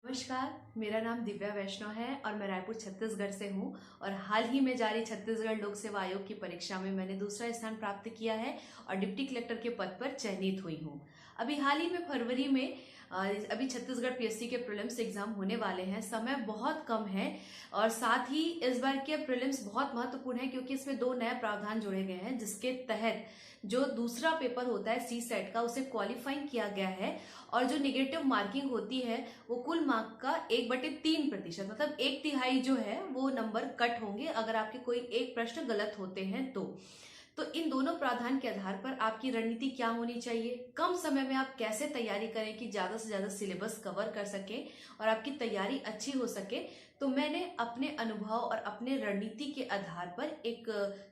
नमस्कार, मेरा नाम दिव्या वैष्णव है और मैं रायपुर छत्तीसगढ़ से हूँ। और हाल ही में जारी छत्तीसगढ़ लोक सेवा आयोग की परीक्षा में मैंने दूसरा स्थान प्राप्त किया है और डिप्टी कलेक्टर के पद पर चयनित हुई हूँ। अभी हाल ही में फरवरी में अभी छत्तीसगढ़ पीएससी के प्रीलिम्स एग्जाम होने वाले हैं। समय बहुत कम है और साथ ही इस बार के प्रीलिम्स बहुत महत्वपूर्ण है क्योंकि इसमें दो नए प्रावधान जोड़े गए हैं, जिसके तहत जो दूसरा पेपर होता है सी सेट का, उसे क्वालिफाइंग किया गया है और जो निगेटिव मार्किंग होती है वो कुल मार्क का 1/3% मतलब 1/3 जो है वो नंबर कट होंगे अगर आपके कोई एक प्रश्न गलत होते हैं तो इन दोनों प्रावधान के आधार पर आपकी रणनीति क्या होनी चाहिए, कम समय में आप कैसे तैयारी करें कि ज्यादा से ज्यादा सिलेबस कवर कर सकें और आपकी तैयारी अच्छी हो सके। तो मैंने अपने अनुभव और अपने रणनीति के आधार पर एक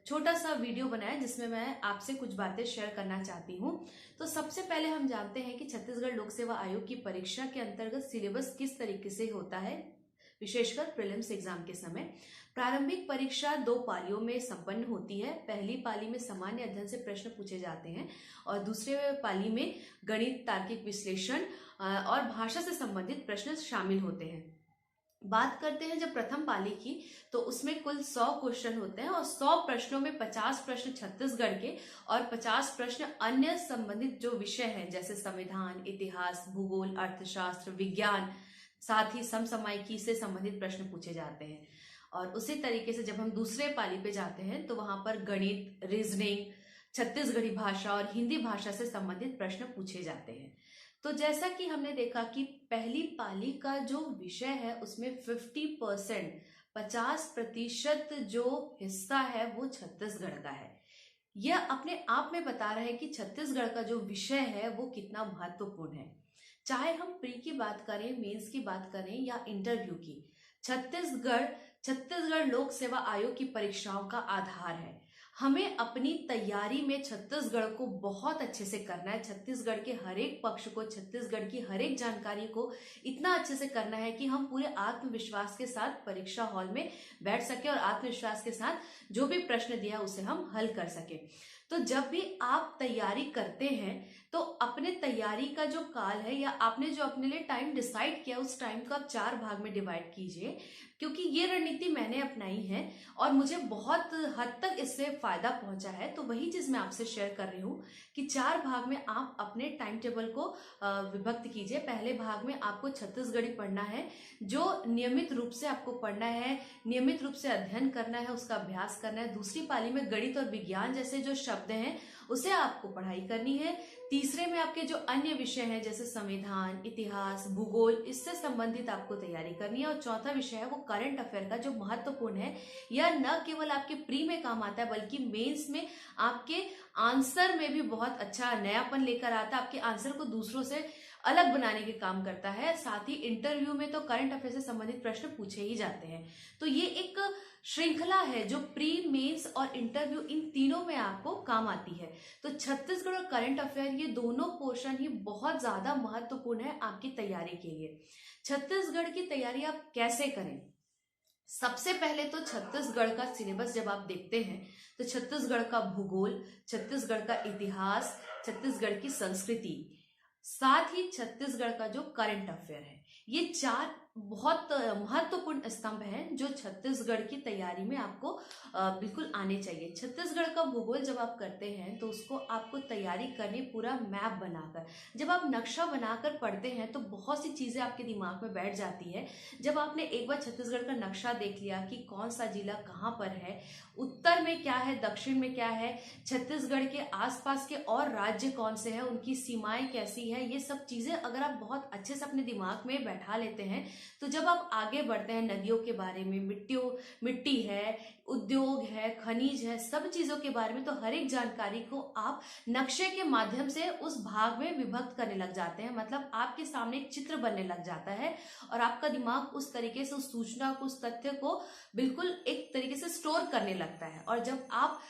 छोटा सा वीडियो बनाया जिसमें मैं आपसे कुछ बातें शेयर करना चाहती हूँ। तो सबसे पहले हम जानते हैं कि छत्तीसगढ़ लोक सेवा आयोग की परीक्षा के अंतर्गत सिलेबस किस तरीके से होता है, विशेषकर प्रीलिम्स एग्जाम के समय। प्रारंभिक परीक्षा 2 पालियों में संपन्न होती है। पहली पाली में सामान्य अध्ययन से प्रश्न पूछे जाते हैं और दूसरे पाली में गणित, तार्किक विश्लेषण और भाषा से संबंधित प्रश्न शामिल होते हैं। बात करते हैं जब प्रथम पाली की, तो उसमें कुल 100 क्वेश्चन होते हैं और 100 प्रश्नों में 50 प्रश्न छत्तीसगढ़ के और 50 प्रश्न अन्य संबंधित जो विषय हैं जैसे संविधान, इतिहास, भूगोल, अर्थशास्त्र, विज्ञान, साथ ही समसामयिकी से संबंधित प्रश्न पूछे जाते हैं। और उसी तरीके से जब हम दूसरे पाली पे जाते हैं तो वहां पर गणित, रीजनिंग, छत्तीसगढ़ी भाषा और हिंदी भाषा से संबंधित प्रश्न पूछे जाते हैं। तो जैसा कि हमने देखा कि पहली पाली का जो विषय है उसमें 50% जो हिस्सा है वो छत्तीसगढ़ का है। यह अपने आप में बता रहा है कि छत्तीसगढ़ का जो विषय है वो कितना महत्वपूर्ण है। चाहे हम प्री की बात करें, मेंस की बात करें या इंटरव्यू की, छत्तीसगढ़ लोक सेवा आयोग की परीक्षाओं का आधार है। हमें अपनी तैयारी में छत्तीसगढ़ को बहुत अच्छे से करना है। छत्तीसगढ़ के हर एक पक्ष को, छत्तीसगढ़ की हर एक जानकारी को इतना अच्छे से करना है कि हम पूरे आत्मविश्वास के साथ परीक्षा हॉल में बैठ सके और आत्मविश्वास के साथ जो भी प्रश्न दिया उसे हम हल कर सके। तो जब भी आप तैयारी करते हैं तो अपने तैयारी का जो काल है या आपने जो अपने लिए टाइम डिसाइड किया उस टाइम को आप 4 भाग में डिवाइड कीजिए, क्योंकि ये रणनीति मैंने अपनाई है और मुझे बहुत हद तक इससे फायदा पहुंचा है। तो वही चीज मैं आपसे शेयर कर रही हूँ कि 4 भाग में आप अपने टाइम टेबल को विभक्त कीजिए। पहले भाग में आपको छत्तीसगढ़ी पढ़ना है, जो नियमित रूप से आपको पढ़ना है, नियमित रूप से अध्ययन करना है, उसका अभ्यास करना है। दूसरी पाली में गणित और विज्ञान जैसे जो शब्द हैं उसे आपको पढ़ाई करनी है। तीसरे में आपके जो अन्य विषय हैं जैसे संविधान, इतिहास, भूगोल, इससे संबंधित आपको तैयारी करनी है। और चौथा विषय है वो करंट अफेयर का, जो महत्वपूर्ण है। यह न केवल आपके प्री में काम आता है बल्कि मेंस में आपके आंसर में भी बहुत अच्छा नयापन लेकर आता है, आपके आंसर को दूसरों से अलग बनाने के काम करता है। साथ ही इंटरव्यू में तो करंट अफेयर से संबंधित प्रश्न पूछे ही जाते हैं। तो ये एक श्रृंखला है जो प्री, मेंस और इंटरव्यू, इन तीनों में आपको काम आती है। तो छत्तीसगढ़ और करंट अफेयर, ये दोनों पोर्शन ही बहुत ज्यादा महत्वपूर्ण है आपकी तैयारी के लिए। छत्तीसगढ़ की तैयारी आप कैसे करें? सबसे पहले तो छत्तीसगढ़ का सिलेबस जब आप देखते हैं तो छत्तीसगढ़ का भूगोल, छत्तीसगढ़ का इतिहास, छत्तीसगढ़ की संस्कृति, साथ ही छत्तीसगढ़ का जो करंट अफेयर है, ये 4 बहुत महत्वपूर्ण स्तंभ हैं जो छत्तीसगढ़ की तैयारी में आपको बिल्कुल आने चाहिए। छत्तीसगढ़ का भूगोल जब आप करते हैं तो उसको आपको तैयारी करनी पूरा मैप बनाकर। जब आप नक्शा बनाकर पढ़ते हैं तो बहुत सी चीजें आपके दिमाग में बैठ जाती है। जब आपने एक बार छत्तीसगढ़ का नक्शा देख लिया कि कौन सा जिला कहाँ पर है, उत्तर में क्या है, दक्षिण में क्या है, छत्तीसगढ़ के आसपास के और राज्य कौन से हैं, उनकी सीमाएं कैसी है, ये सब चीजें अगर आप बहुत अच्छे से अपने दिमाग में बैठा लेते हैं तो जब आप आगे बढ़ते हैं, नदियों के बारे में, मिट्टी है, उद्योग है, खनिज है, सब चीजों के बारे में, तो हर एक जानकारी को आप नक्शे के माध्यम से उस भाग में विभक्त करने लग जाते हैं। मतलब आपके सामने एक चित्र बनने लग जाता है और आपका दिमाग उस तरीके से उस सूचना को, उस तथ्य को बिल्कुल एक तरीके से स्टोर करने लगता है। और जब आप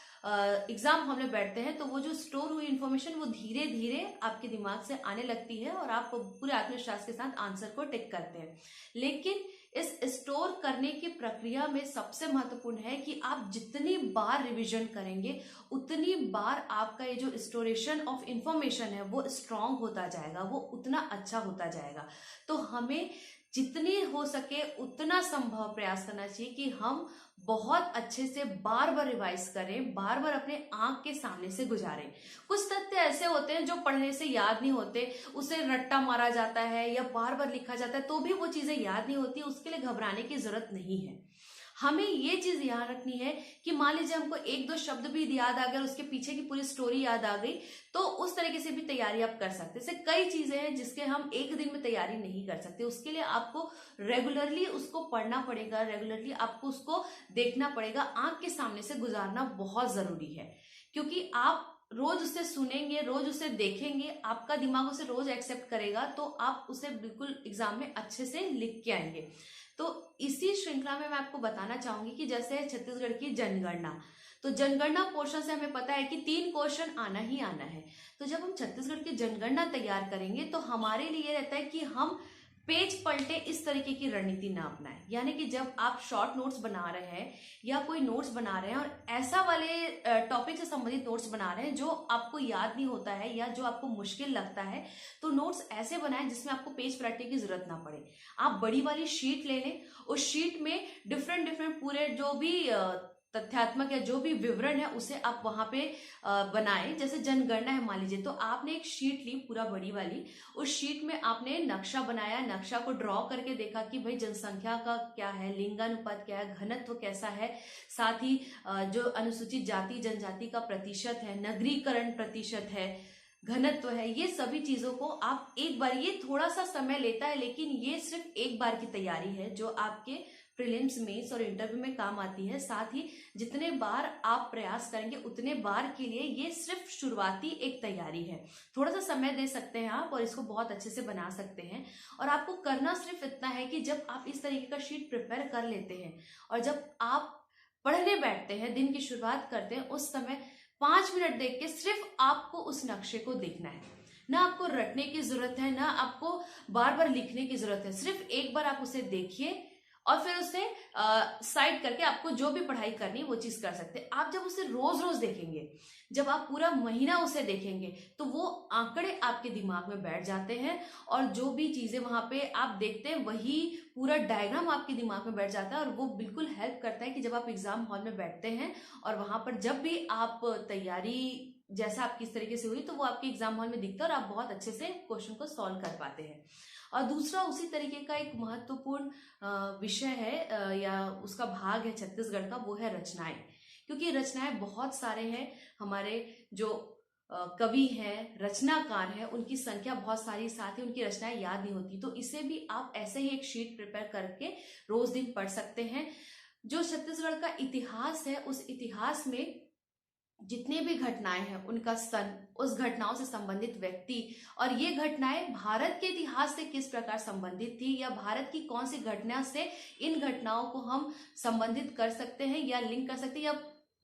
एग्जाम हॉल में बैठते हैं तो वो जो स्टोर हुई इंफॉर्मेशन वो धीरे धीरे आपके दिमाग से आने लगती है और आप पूरे आत्मविश्वास के साथ आंसर को टिक करते हैं। लेकिन इस स्टोर करने की प्रक्रिया में सबसे महत्वपूर्ण है कि आप जितनी बार रिवीजन करेंगे उतनी बार आपका ये जो स्टोरेशन ऑफ इंफॉर्मेशन है वो स्ट्रांग होता जाएगा, वो उतना अच्छा होता जाएगा। तो हमें जितनी हो सके उतना संभव प्रयास करना चाहिए कि हम बहुत अच्छे से बार बार रिवाइज करें, बार बार अपने आंख के सामने से गुजारें। कुछ तथ्य ऐसे होते हैं जो पढ़ने से याद नहीं होते, उसे रट्टा मारा जाता है या बार बार लिखा जाता है तो भी वो चीजें याद नहीं होती, उसके लिए घबराने की जरूरत नहीं है। हमें ये चीज याद रखनी है कि मान लीजिए हमको एक दो शब्द भी याद आ गया, उसके पीछे की पूरी स्टोरी याद आ गई, तो उस तरीके से भी तैयारी आप कर सकते हैं। जैसे कई चीजें हैं जिसके हम एक दिन में तैयारी नहीं कर सकते, उसके लिए आपको रेगुलरली उसको पढ़ना पड़ेगा, रेगुलरली आपको उसको देखना पड़ेगा, आंख के सामने से गुजारना बहुत जरूरी है। क्योंकि आप रोज उसे सुनेंगे, रोज उसे देखेंगे, आपका दिमाग उसे रोज एक्सेप्ट करेगा, तो आप उसे बिल्कुल एग्जाम में अच्छे से लिख के आएंगे। तो इसी श्रृंखला में मैं आपको बताना चाहूंगी कि जैसे छत्तीसगढ़ की जनगणना, तो जनगणना पोर्शन से हमें पता है कि 3 क्वेश्चन आना ही आना है। तो जब हम छत्तीसगढ़ की जनगणना तैयार करेंगे तो हमारे लिए रहता है कि हम पेज पलटे इस तरीके की रणनीति ना अपनाएं। यानी कि जब आप शॉर्ट नोट्स बना रहे हैं या कोई नोट्स बना रहे हैं और ऐसा वाले टॉपिक से संबंधित नोट्स बना रहे हैं जो आपको याद नहीं होता है या जो आपको मुश्किल लगता है, तो नोट्स ऐसे बनाएं जिसमें आपको पेज पलटने की जरूरत ना पड़े। आप बड़ी वाली शीट ले लें, उस शीट में डिफरेंट डिफरेंट पूरे जो भी तथ्यात्मक या जो भी विवरण है उसे आप वहां पे बनाएं। जैसे जनगणना है मान लीजिए, तो आपने एक शीट ली पूरा बड़ी वाली, उस शीट में आपने नक्शा बनाया, नक्शा को ड्रॉ करके देखा कि भाई जनसंख्या का क्या है, लिंगानुपात क्या है, घनत्व कैसा है, साथ ही जो अनुसूचित जाति जनजाति का प्रतिशत है, नगरीकरण प्रतिशत है, घनत्व है, ये सभी चीजों को आप एक बार, ये थोड़ा सा समय लेता है लेकिन ये सिर्फ एक बार की तैयारी है जो आपके प्रीलिम्स, मेंस और इंटरव्यू में काम आती है। साथ ही जितने बार आप प्रयास करेंगे उतने बार के लिए ये सिर्फ शुरुआती एक तैयारी है। थोड़ा सा समय दे सकते हैं आप और इसको बहुत अच्छे से बना सकते हैं। और आपको करना सिर्फ इतना है कि जब आप इस तरीके का शीट प्रिपेयर कर लेते हैं और जब आप पढ़ने बैठते हैं, दिन की शुरुआत करते हैं, उस समय 5 मिनट देख के सिर्फ आपको उस नक्शे को देखना है। ना आपको रटने की जरूरत है, ना आपको बार बार लिखने की जरूरत है। सिर्फ एक बार आप उसे देखिए और फिर उसे साइड करके आपको जो भी पढ़ाई करनी है वो चीज कर सकते हैं। आप जब उसे रोज रोज देखेंगे, जब आप पूरा महीना उसे देखेंगे, तो वो आंकड़े आपके दिमाग में बैठ जाते हैं और जो भी चीजें वहां पे आप देखते हैं वही पूरा डायग्राम आपके दिमाग में बैठ जाता है। और वो बिल्कुल हेल्प करता है कि जब आप एग्जाम हॉल में बैठते हैं और वहां पर जब भी आप तैयारी जैसा आप किस तरीके से हुई, तो वो आपके एग्जाम हॉल में दिखता है और आप बहुत अच्छे से क्वेश्चन को सॉल्व कर पाते हैं। और दूसरा उसी तरीके का एक महत्वपूर्ण विषय है या उसका भाग है छत्तीसगढ़ का, वो है रचनाएं। क्योंकि रचनाएं बहुत सारे हैं, हमारे जो कवि हैं, रचनाकार हैं, उनकी संख्या बहुत सारी, साथ ही उनकी रचनाएं याद नहीं होती। तो इसे भी आप ऐसे ही एक शीट प्रिपेयर करके रोज दिन पढ़ सकते हैं। जो छत्तीसगढ़ का इतिहास है, उस इतिहास में जितने भी घटनाएं हैं उनका सन, उस घटनाओं से संबंधित व्यक्ति और ये घटनाएं भारत के इतिहास से किस प्रकार संबंधित थी या भारत की कौन सी घटना से इन घटनाओं को हम संबंधित कर सकते हैं या लिंक कर सकते हैं, या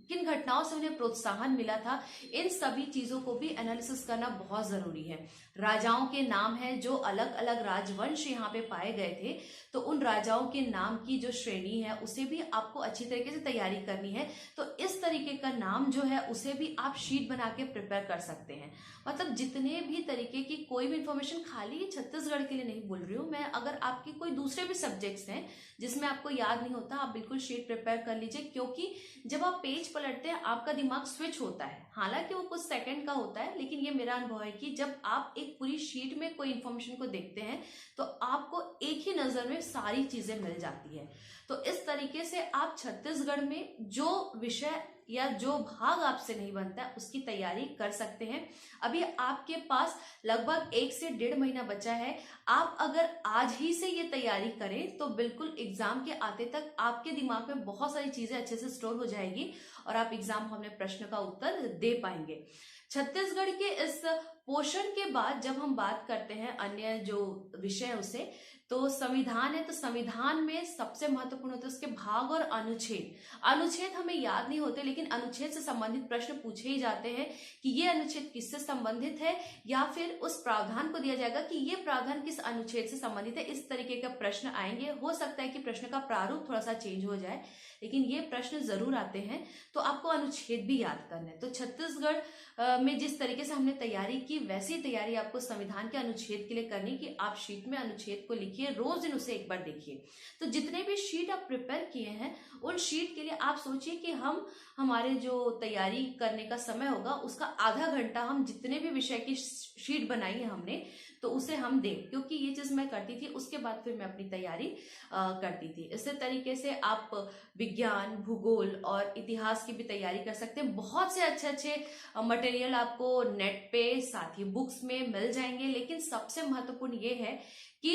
किन घटनाओं से उन्हें प्रोत्साहन मिला था, इन सभी चीजों को भी एनालिसिस करना बहुत जरूरी है। राजाओं के नाम है, जो अलग अलग राजवंश यहाँ पे पाए गए थे, तो उन राजाओं के नाम की जो श्रेणी है उसे भी आपको अच्छी तरीके से तैयारी करनी है। तो इस तरीके का नाम जो है उसे भी आप शीट बना के प्रिपेयर कर सकते हैं। मतलब जितने भी तरीके की, कोई भी इंफॉर्मेशन खाली छत्तीसगढ़ के लिए नहीं बोल रही हूँ मैं, अगर आपके कोई दूसरे भी सब्जेक्ट्स हैं जिसमें आपको याद नहीं होता, आप बिल्कुल शीट प्रिपेयर कर लीजिए। क्योंकि जब आप पेज पलटते हैं आपका दिमाग स्विच होता है, हालांकि वो कुछ सेकंड का होता है, लेकिन ये मेरा अनुभव है कि जब आप एक पूरी शीट में कोई इंफॉर्मेशन को देखते हैं तो आपको एक ही नजर में सारी चीजें मिल जाती है। तो इस तरीके से आप छत्तीसगढ़ में जो विषय या जो भाग आपसे नहीं बनता है उसकी तैयारी कर सकते हैं। अभी आपके पास लगभग 1 से 1.5 महीना बचा है। आप अगर आज ही से ये तैयारी करें तो बिल्कुल एग्जाम के आते तक आपके दिमाग में बहुत सारी चीजें अच्छे से स्टोर हो जाएगी और आप एग्जाम हॉल में प्रश्न का उत्तर दे पाएंगे। छत्तीसगढ़ के इस पोर्शन के बाद जब हम बात करते हैं अन्य जो विषय है उसे, तो संविधान है, तो संविधान में सबसे महत्वपूर्ण होता है उसके भाग और अनुच्छेद। अनुच्छेद हमें याद नहीं होते, लेकिन अनुच्छेद से संबंधित प्रश्न पूछे ही जाते हैं कि ये अनुच्छेद किससे संबंधित है, या फिर उस प्रावधान को दिया जाएगा कि ये प्रावधान किस अनुच्छेद से संबंधित है। इस तरीके का प्रश्न आएंगे। हो सकता है कि प्रश्न का प्रारूप थोड़ा सा चेंज हो जाए, लेकिन ये प्रश्न जरूर आते हैं, तो आपको अनुच्छेद भी याद करना है। तो छत्तीसगढ़ में जिस तरीके से हमने तैयारी की, वैसी तैयारी आपको संविधान के अनुच्छेद के लिए करनी कि आप शीट में अनुच्छेद को लिखिए देखिए, रोज दिन उसे एक बार देखिए। तो जितने भी शीट आप प्रिपेयर किए हैं उन शीट के लिए आप सोचिए कि हम हमारे जो तैयारी करने का समय होगा उसका आधा घंटा हम जितने भी विषय की शीट बनाई है हमने तो उसे हम दें, क्योंकि ये चीज मैं करती थी। उसके बाद फिर मैं अपनी तैयारी करती थी। इसी तरीके से आप विज्ञान, भूगोल और इतिहास की भी तैयारी कर सकते हैं। बहुत से अच्छे अच्छे मटेरियल आपको नेट पे साथ ही बुक्स में मिल जाएंगे, लेकिन सबसे महत्वपूर्ण ये है कि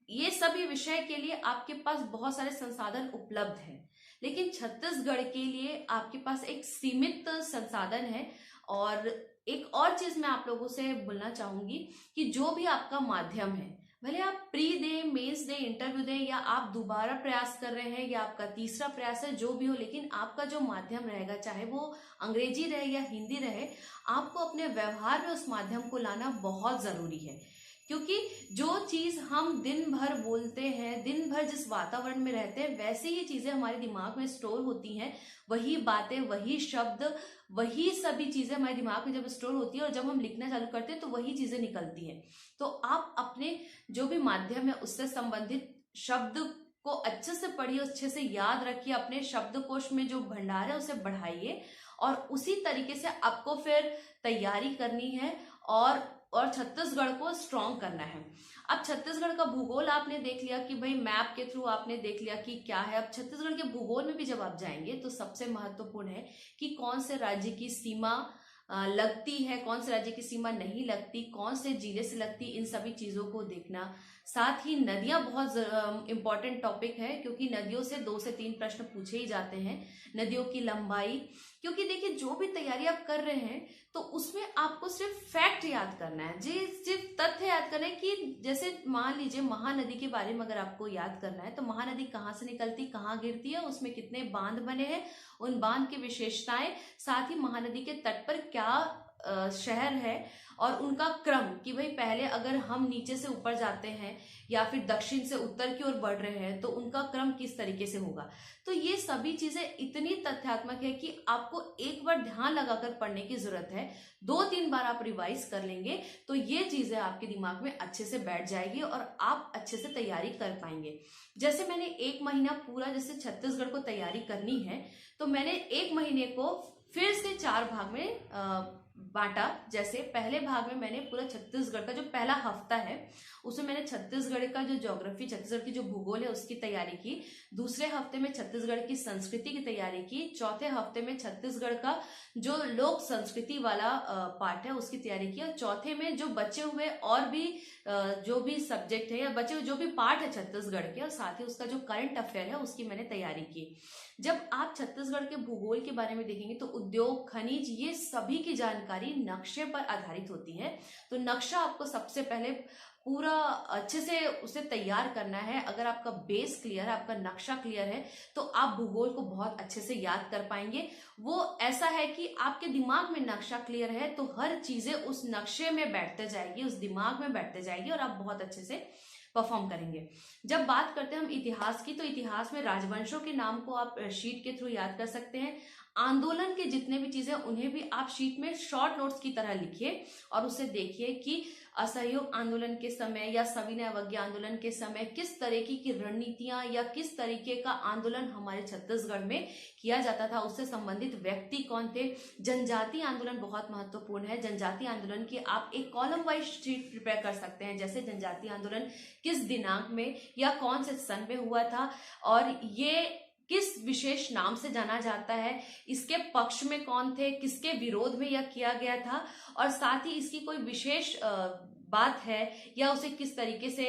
ये सभी विषय के लिए आपके पास बहुत सारे संसाधन उपलब्ध हैं, लेकिन छत्तीसगढ़ के लिए आपके पास एक सीमित संसाधन है। और एक और चीज मैं आप लोगों से बोलना चाहूंगी कि जो भी आपका माध्यम है, भले आप प्री दें, मेंस दें, इंटरव्यू दें, या आप दोबारा प्रयास कर रहे हैं या आपका तीसरा प्रयास है, जो भी हो, लेकिन आपका जो माध्यम रहेगा, चाहे वो अंग्रेजी रहे या हिंदी रहे, आपको अपने व्यवहार में उस माध्यम को लाना बहुत जरूरी है। क्योंकि जो चीज हम दिन भर बोलते हैं, दिन भर जिस वातावरण में रहते हैं, वैसे ही चीजें हमारे दिमाग में स्टोर होती हैं। वही बातें, वही शब्द, वही सभी चीजें हमारे दिमाग में जब स्टोर होती है और जब हम लिखना चालू करते हैं तो वही चीजें निकलती हैं। तो आप अपने जो भी माध्यम है उससे संबंधित शब्द को अच्छे से पढ़िए, अच्छे से याद रखिए, अपने शब्दकोश में जो भंडार है उसे बढ़ाइए, और उसी तरीके से आपको फिर तैयारी करनी है और छत्तीसगढ़ को स्ट्रॉन्ग करना है। अब छत्तीसगढ़ का भूगोल आपने देख लिया कि भाई मैप के थ्रू आपने देख लिया कि क्या है। अब छत्तीसगढ़ के भूगोल में भी जब आप जाएंगे तो सबसे महत्वपूर्ण है कि कौन से राज्य की सीमा लगती है, कौन से राज्य की सीमा नहीं लगती, कौन से जिले से लगती, इन सभी चीजों को देखना। साथ ही नदियां बहुत इंपॉर्टेंट टॉपिक है, क्योंकि नदियों से 2 से 3 प्रश्न पूछे ही जाते हैं। नदियों की लंबाई, क्योंकि देखिए जो भी तैयारी आप कर रहे हैं तो उसमें आपको सिर्फ फैक्ट याद करना है, जी सिर्फ तथ्य याद करना है कि जैसे मान लीजिए महानदी के बारे में अगर आपको याद करना है तो महानदी कहाँ से निकलती, कहाँ गिरती है, उसमें कितने बांध बने हैं, उन बांध की विशेषताएं, साथ ही महानदी के तट पर क्या शहर है और उनका क्रम, कि भाई पहले अगर हम नीचे से ऊपर जाते हैं या फिर दक्षिण से उत्तर की ओर बढ़ रहे हैं तो उनका क्रम किस तरीके से होगा। तो ये सभी चीजें इतनी तथ्यात्मक है कि आपको एक बार ध्यान लगाकर पढ़ने की जरूरत है। 2-3 बार आप रिवाइज कर लेंगे तो ये चीजें आपके दिमाग में अच्छे से बैठ जाएगी और आप अच्छे से तैयारी कर पाएंगे। जैसे मैंने 1 महीना पूरा जैसे छत्तीसगढ़ को तैयारी करनी है तो मैंने 1 महीने को फिर से 4 भाग में बांटा। जैसे पहले भाग में मैंने पूरा छत्तीसगढ़ का जो पहला हफ्ता है उसमें मैंने छत्तीसगढ़ का जो ज्योग्राफी, छत्तीसगढ़ की जो भूगोल है उसकी तैयारी की। दूसरे हफ्ते में छत्तीसगढ़ की संस्कृति की तैयारी की। चौथे हफ्ते में छत्तीसगढ़ का जो लोक संस्कृति वाला पार्ट है उसकी तैयारी की। और चौथे में जो बचे हुए और भी जो भी सब्जेक्ट है या बचे हुए जो भी पार्ट है छत्तीसगढ़ के, और साथ ही उसका जो करंट अफेयर है उसकी मैंने तैयारी की। जब आप छत्तीसगढ़ के भूगोल के बारे में देखेंगे तो उद्योग, खनिज, ये सभी की जानकारी नक्शे पर आधारित होती है। तो नक्शा आपको सबसे पहले पूरा अच्छे से उसे तैयार करना है। अगर आपका बेस क्लियर है, आपका नक्शा क्लियर है, तो आप भूगोल को बहुत अच्छे से याद कर पाएंगे। वो ऐसा है कि आपके दिमाग में नक्शा क्लियर है तो हर चीजें उस नक्शे में बैठते जाएगी, उस दिमाग में बैठते जाएगी और आप बहुत अच्छे से परफॉर्म करेंगे। जब बात करते हैं हम इतिहास की, तो इतिहास में राजवंशों के नाम को आप शीट के थ्रू याद कर सकते हैं। आंदोलन के जितने भी चीजें उन्हें भी आप शीट में शॉर्ट नोट्स की तरह लिखिए और उसे देखिए कि असहयोग आंदोलन के समय या सविनय अवज्ञा आंदोलन के समय किस तरीके की रणनीतियां या किस तरीके का आंदोलन हमारे छत्तीसगढ़ में किया जाता था, उससे संबंधित व्यक्ति कौन थे। जनजाति आंदोलन बहुत महत्वपूर्ण है। जनजाति आंदोलन की आप एक कॉलम वाइज शीट प्रिपेयर कर सकते हैं, जैसे जनजाति आंदोलन किस दिनांक में या कौन से सन में हुआ था और ये किस विशेष नाम से जाना जाता है, इसके पक्ष में कौन थे, किसके विरोध में यह किया गया था, और साथ ही इसकी कोई विशेष बात है या उसे किस तरीके से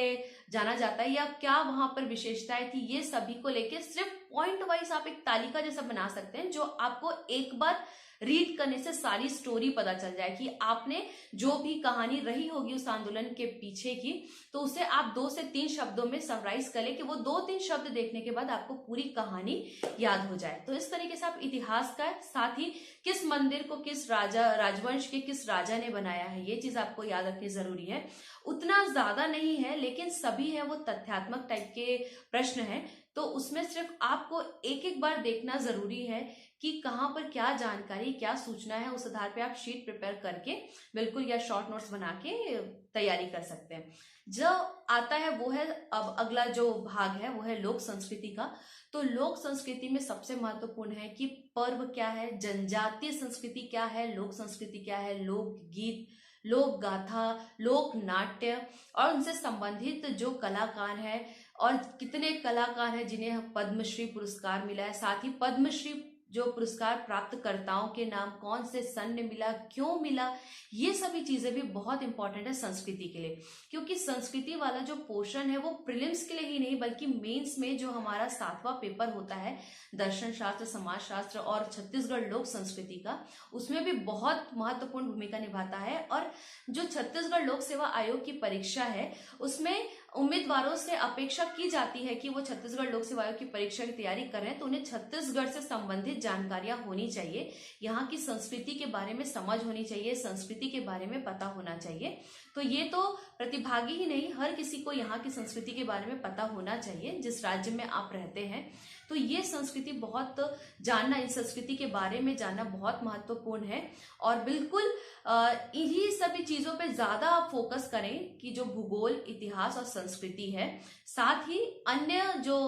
जाना जाता है या क्या वहां पर विशेषताएं थी। ये सभी को लेके सिर्फ पॉइंट वाइज आप एक तालिका जैसा बना सकते हैं, जो आपको एक बार रीड करने से सारी स्टोरी पता चल जाए कि आपने जो भी कहानी रही होगी उस आंदोलन के पीछे की, तो उसे आप 2 से 3 शब्दों में समराइज करें कि वो 2-3 शब्द देखने के बाद आपको पूरी कहानी याद हो जाए। तो इस तरीके से आप इतिहास का, साथ ही किस मंदिर को किस राजवंश के किस राजा ने बनाया है, ये चीज आपको याद रखनी जरूरी है। उतना ज्यादा नहीं है लेकिन सभी है वो तथ्यात्मक टाइप के प्रश्न है, तो तो उसमें सिर्फ आपको एक एक बार देखना जरूरी है कि कहाँ पर क्या जानकारी, क्या सूचना है। उस आधार पे आप शीट प्रिपेयर करके बिल्कुल या शॉर्ट नोट्स बना के तैयारी कर सकते हैं। जो आता है वो है, अब अगला जो भाग है वो है लोक संस्कृति का। तो लोक संस्कृति में सबसे महत्वपूर्ण है कि पर्व क्या है, जनजातीय संस्कृति क्या है, लोक संस्कृति क्या है, लोक गीत, लोक गाथा, लोक नाट्य और उनसे संबंधित जो कलाकार हैं और कितने कलाकार हैं जिन्हें पद्मश्री पुरस्कार मिला है। साथ ही पद्मश्री जो पुरस्कार प्राप्तकर्ताओं के नाम, कौन से सन में मिला, क्यों मिला, ये सभी चीजें भी बहुत इंपॉर्टेंट है संस्कृति के लिए। क्योंकि संस्कृति वाला जो पोर्शन है वो प्रीलिम्स के लिए ही नहीं बल्कि मेंस में जो हमारा 7वां पेपर होता है दर्शन शास्त्र, समाज शास्त्र और छत्तीसगढ़ लोक संस्कृति का, उसमें भी बहुत महत्वपूर्ण भूमिका निभाता है। और जो छत्तीसगढ़ लोक सेवा आयोग की परीक्षा है उसमें उम्मीदवारों से अपेक्षा की जाती है कि वो छत्तीसगढ़ लोक सेवा आयोग की परीक्षा की तैयारी कर रहे हैं तो उन्हें छत्तीसगढ़ से संबंधित जानकारियां होनी चाहिए, यहाँ की संस्कृति के बारे में समझ होनी चाहिए, संस्कृति के बारे में पता होना चाहिए। तो ये तो प्रतिभागी ही नहीं, हर किसी को यहाँ की संस्कृति के बारे में पता होना चाहिए जिस राज्य में आप रहते हैं। तो ये संस्कृति बहुत जानना, इस संस्कृति के बारे में जानना बहुत महत्वपूर्ण है। और बिल्कुल इन्हीं सभी चीजों पे ज्यादा आप फोकस करें कि जो भूगोल, इतिहास और संस्कृति है। साथ ही अन्य जो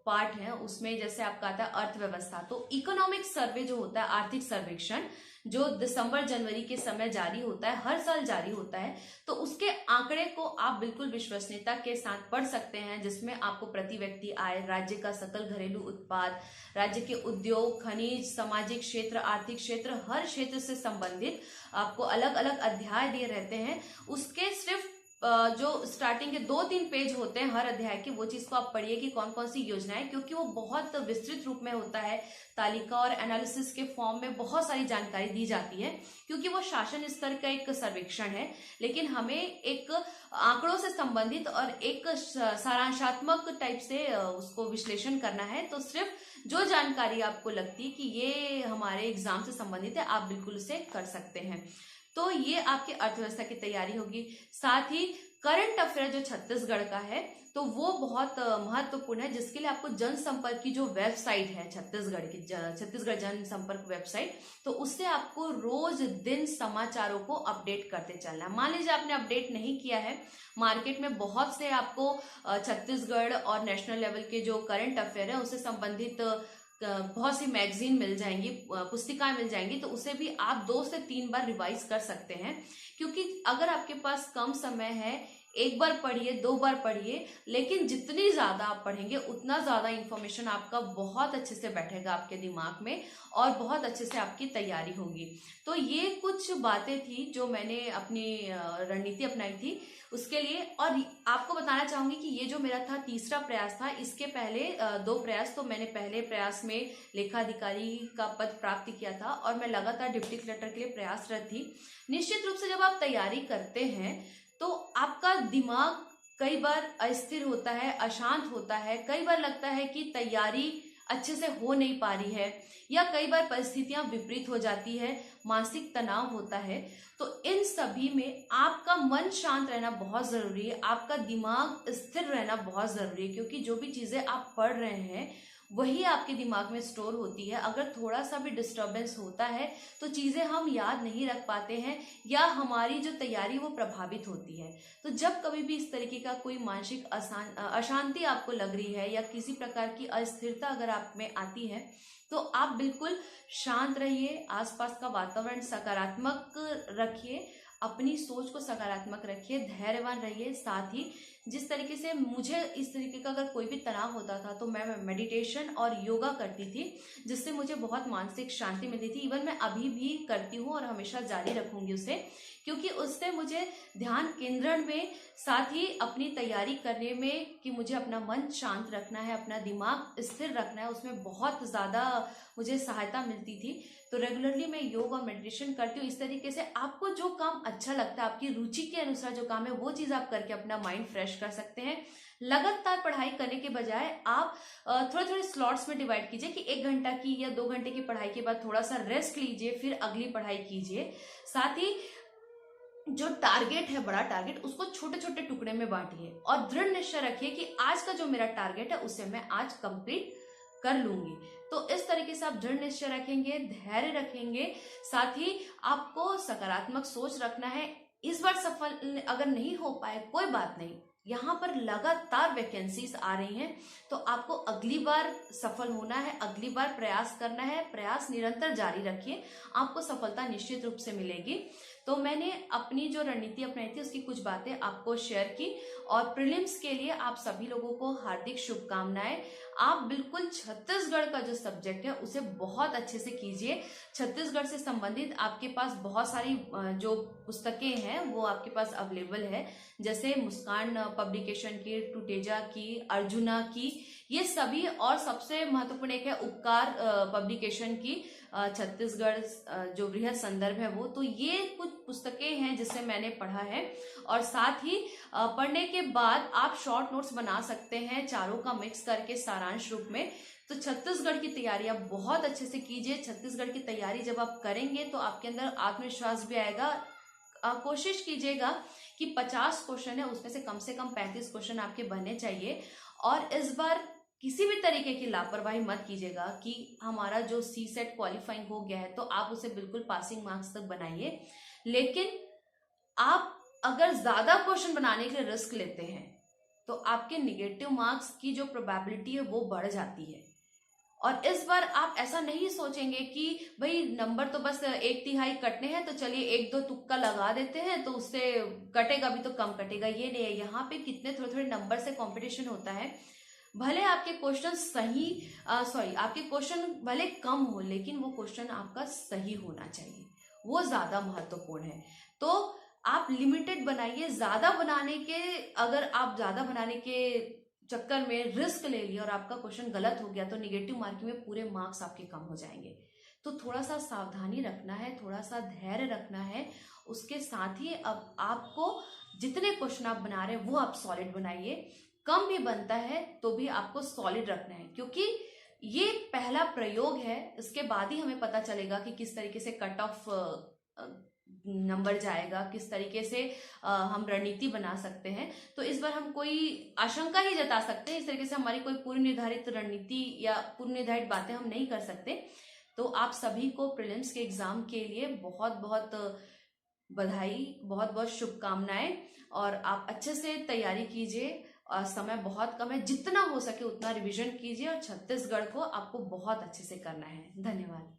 पार्ट है उसमें जैसे आपका आता है अर्थव्यवस्था, तो इकोनॉमिक सर्वे जो होता है, आर्थिक सर्वेक्षण जो दिसंबर जनवरी के समय जारी होता है, हर साल जारी होता है, तो उसके आंकड़े को आप बिल्कुल विश्वसनीयता के साथ पढ़ सकते हैं, जिसमें आपको प्रति व्यक्ति आय, राज्य का सकल घरेलू उत्पाद, राज्य के उद्योग, खनिज, सामाजिक क्षेत्र, आर्थिक क्षेत्र, हर क्षेत्र से संबंधित आपको अलग अलग अध्याय दिए रहते हैं। उसके सिर्फ जो स्टार्टिंग के 2-3 पेज होते हैं हर अध्याय के, वो चीज को आप पढ़िए कि कौन कौन सी योजनाएं, क्योंकि वो बहुत विस्तृत रूप में होता है, तालिका और एनालिसिस के फॉर्म में बहुत सारी जानकारी दी जाती है। क्योंकि वो शासन स्तर का एक सर्वेक्षण है, लेकिन हमें एक आंकड़ों से संबंधित और एक सारांशात्मक टाइप से उसको विश्लेषण करना है। तो सिर्फ जो जानकारी आपको लगती है कि ये हमारे एग्जाम से संबंधित है, आप बिल्कुल उसे कर सकते हैं। तो ये आपकी अर्थव्यवस्था की तैयारी होगी। साथ ही करंट अफेयर जो छत्तीसगढ़ का है तो वो बहुत महत्वपूर्ण है, जिसके लिए आपको जनसंपर्क की जो वेबसाइट है छत्तीसगढ़ की, छत्तीसगढ़ जनसंपर्क वेबसाइट, तो उससे आपको रोज दिन समाचारों को अपडेट करते चलना है। मान लीजिए आपने अपडेट नहीं किया है, मार्केट में बहुत से आपको छत्तीसगढ़ और नेशनल लेवल के जो करंट अफेयर है उससे संबंधित बहुत सी मैगजीन मिल जाएंगी, पुस्तिकाएं मिल जाएंगी, तो उसे भी आप 2 से 3 बार रिवाइज कर सकते हैं। क्योंकि अगर आपके पास कम समय है, 1 बार पढ़िए, 2 बार पढ़िए, लेकिन जितनी ज्यादा आप पढ़ेंगे उतना ज्यादा इंफॉर्मेशन आपका बहुत अच्छे से बैठेगा आपके दिमाग में और बहुत अच्छे से आपकी तैयारी होगी। तो ये कुछ बातें थी जो मैंने अपनी रणनीति अपनाई थी उसके लिए। और आपको बताना चाहूंगी कि ये जो मेरा था तीसरा प्रयास था, इसके पहले 2 प्रयास, तो मैंने पहले प्रयास में लेखाधिकारी का पद प्राप्त किया था और मैं लगातार डिप्टी कलेक्टर के लिए प्रयासरत थी। निश्चित रूप से जब आप तैयारी करते हैं तो आपका दिमाग कई बार अस्थिर होता है, अशांत होता है, कई बार लगता है कि तैयारी अच्छे से हो नहीं पा रही है, या कई बार परिस्थितियां विपरीत हो जाती है, मानसिक तनाव होता है। तो इन सभी में आपका मन शांत रहना बहुत जरूरी है, आपका दिमाग स्थिर रहना बहुत जरूरी है, क्योंकि जो भी चीजें आप पढ़ रहे हैं वही आपके दिमाग में स्टोर होती है। अगर थोड़ा सा भी डिस्टरबेंस होता है तो चीजें हम याद नहीं रख पाते हैं या हमारी जो तैयारी वो प्रभावित होती है। तो जब कभी भी इस तरीके का कोई मानसिक अशांति आपको लग रही है या किसी प्रकार की अस्थिरता अगर आप में आती है तो आप बिल्कुल शांत रहिए, आसपास का वातावरण सकारात्मक रखिए, अपनी सोच को सकारात्मक रखिए, धैर्यवान रहिए। साथ ही जिस तरीके से मुझे इस तरीके का अगर कोई भी तनाव होता था तो मैं मेडिटेशन और योगा करती थी, जिससे मुझे बहुत मानसिक शांति मिलती थी। इवन मैं अभी भी करती हूँ और हमेशा जारी रखूंगी उसे, क्योंकि उससे मुझे ध्यान केंद्रण में, साथ ही अपनी तैयारी करने में कि मुझे अपना मन शांत रखना है, अपना दिमाग स्थिर रखना है, उसमें बहुत ज्यादा मुझे सहायता मिलती थी। तो रेगुलरली मैं योग और मेडिटेशन करती हूँ। इस तरीके से आपको जो काम अच्छा लगता है, आपकी रुचि के अनुसार जो काम है वो चीज आप करके अपना माइंड फ्रेश कर सकते हैं। लगातार पढ़ाई करने के बजाय आप थोड़े थोड़े स्लॉट्स में डिवाइड कीजिए कि 1 घंटा की या 2 घंटे की पढ़ाई के बाद थोड़ा सा रेस्ट लीजिए, फिर अगली पढ़ाई कीजिए। साथ ही जो टारगेट है, बड़ा टारगेट, उसको छोटे छोटे टुकड़े में बांटिए और दृढ़ निश्चय रखिए कि आज का जो मेरा टारगेट है उसे मैं आज कंप्लीट कर लूंगी। तो इस तरीके से आप दृढ़ निश्चय रखेंगे, धैर्य रखेंगे, साथ ही आपको सकारात्मक सोच रखना है। इस बार सफल अगर नहीं हो पाए कोई बात नहीं, यहाँ पर लगातार वैकेंसीज आ रही हैं, तो आपको अगली बार सफल होना है, अगली बार प्रयास करना है, प्रयास निरंतर जारी रखिए, आपको सफलता निश्चित रूप से मिलेगी। तो मैंने अपनी जो रणनीति अपनाई थी उसकी कुछ बातें आपको शेयर की, और प्रीलिम्स के लिए आप सभी लोगों को हार्दिक शुभकामनाएं। आप बिल्कुल छत्तीसगढ़ का जो सब्जेक्ट है उसे बहुत अच्छे से कीजिए। छत्तीसगढ़ से संबंधित आपके पास बहुत सारी जो पुस्तकें हैं वो आपके पास अवेलेबल है, जैसे मुस्कान पब्लिकेशन की, टुटेजा की, अर्जुना की, ये सभी, और सबसे महत्वपूर्ण एक है उपकार पब्लिकेशन की छत्तीसगढ़ जो बृहद संदर्भ है वो। तो ये कुछ पुस्तकें हैं जिसे मैंने पढ़ा है, और साथ ही पढ़ने के बाद आप शॉर्ट नोट्स बना सकते हैं चारों का मिक्स करके सारांश रूप में। तो छत्तीसगढ़ की तैयारी आप बहुत अच्छे से कीजिए। छत्तीसगढ़ की तैयारी जब आप करेंगे तो आपके अंदर आत्मविश्वास भी आएगा। कोशिश कीजिएगा कि 50 क्वेश्चन है उसमें से कम 35 क्वेश्चन आपके बनने चाहिए। और इस बार किसी भी तरीके की लापरवाही मत कीजिएगा कि हमारा जो सी सेट क्वालिफाइंग हो गया है तो आप उसे बिल्कुल पासिंग मार्क्स तक बनाइए, लेकिन आप अगर ज्यादा क्वेश्चन बनाने के लिए रिस्क लेते हैं तो आपके निगेटिव मार्क्स की जो प्रोबेबिलिटी है वो बढ़ जाती है। और इस बार आप ऐसा नहीं सोचेंगे कि भाई नंबर तो बस 1/3 कटने हैं तो चलिए 1-2 तुक्का लगा देते हैं तो उससे कटेगा भी तो कम कटेगा, ये नहीं है। यहाँ पे कितने थोड़े थोड़े नंबर से कंपटीशन होता है। भले आपके क्वेश्चन आपके क्वेश्चन भले कम हो, लेकिन वो क्वेश्चन आपका सही होना चाहिए, वो ज्यादा महत्वपूर्ण है। तो आप लिमिटेड बनाइए। अगर आप ज्यादा बनाने के चक्कर में रिस्क ले लिया और आपका क्वेश्चन गलत हो गया तो निगेटिव मार्किंग में पूरे मार्क्स आपके कम हो जाएंगे। तो थोड़ा सा सावधानी रखना है, थोड़ा सा धैर्य रखना है। उसके साथ ही अब आपको जितने क्वेश्चन आप बना रहे हैं वो आप सॉलिड बनाइए। कम भी बनता है तो भी आपको सॉलिड रखना है, क्योंकि ये पहला प्रयोग है। इसके बाद ही हमें पता चलेगा कि किस तरीके से कट ऑफ नंबर जाएगा, किस तरीके से हम रणनीति बना सकते हैं। तो इस बार हम कोई आशंका ही जता सकते हैं, इस तरीके से हमारी कोई पूर्व निर्धारित रणनीति या पूर्व निर्धारित बातें हम नहीं कर सकते। तो आप सभी को प्रीलिम्स के एग्जाम के लिए बहुत बहुत बधाई, बहुत बहुत शुभकामनाएं, और आप अच्छे से तैयारी कीजिए। समय बहुत कम है, जितना हो सके उतना रिवीजन कीजिए, और छत्तीसगढ़ को आपको बहुत अच्छे से करना है। धन्यवाद।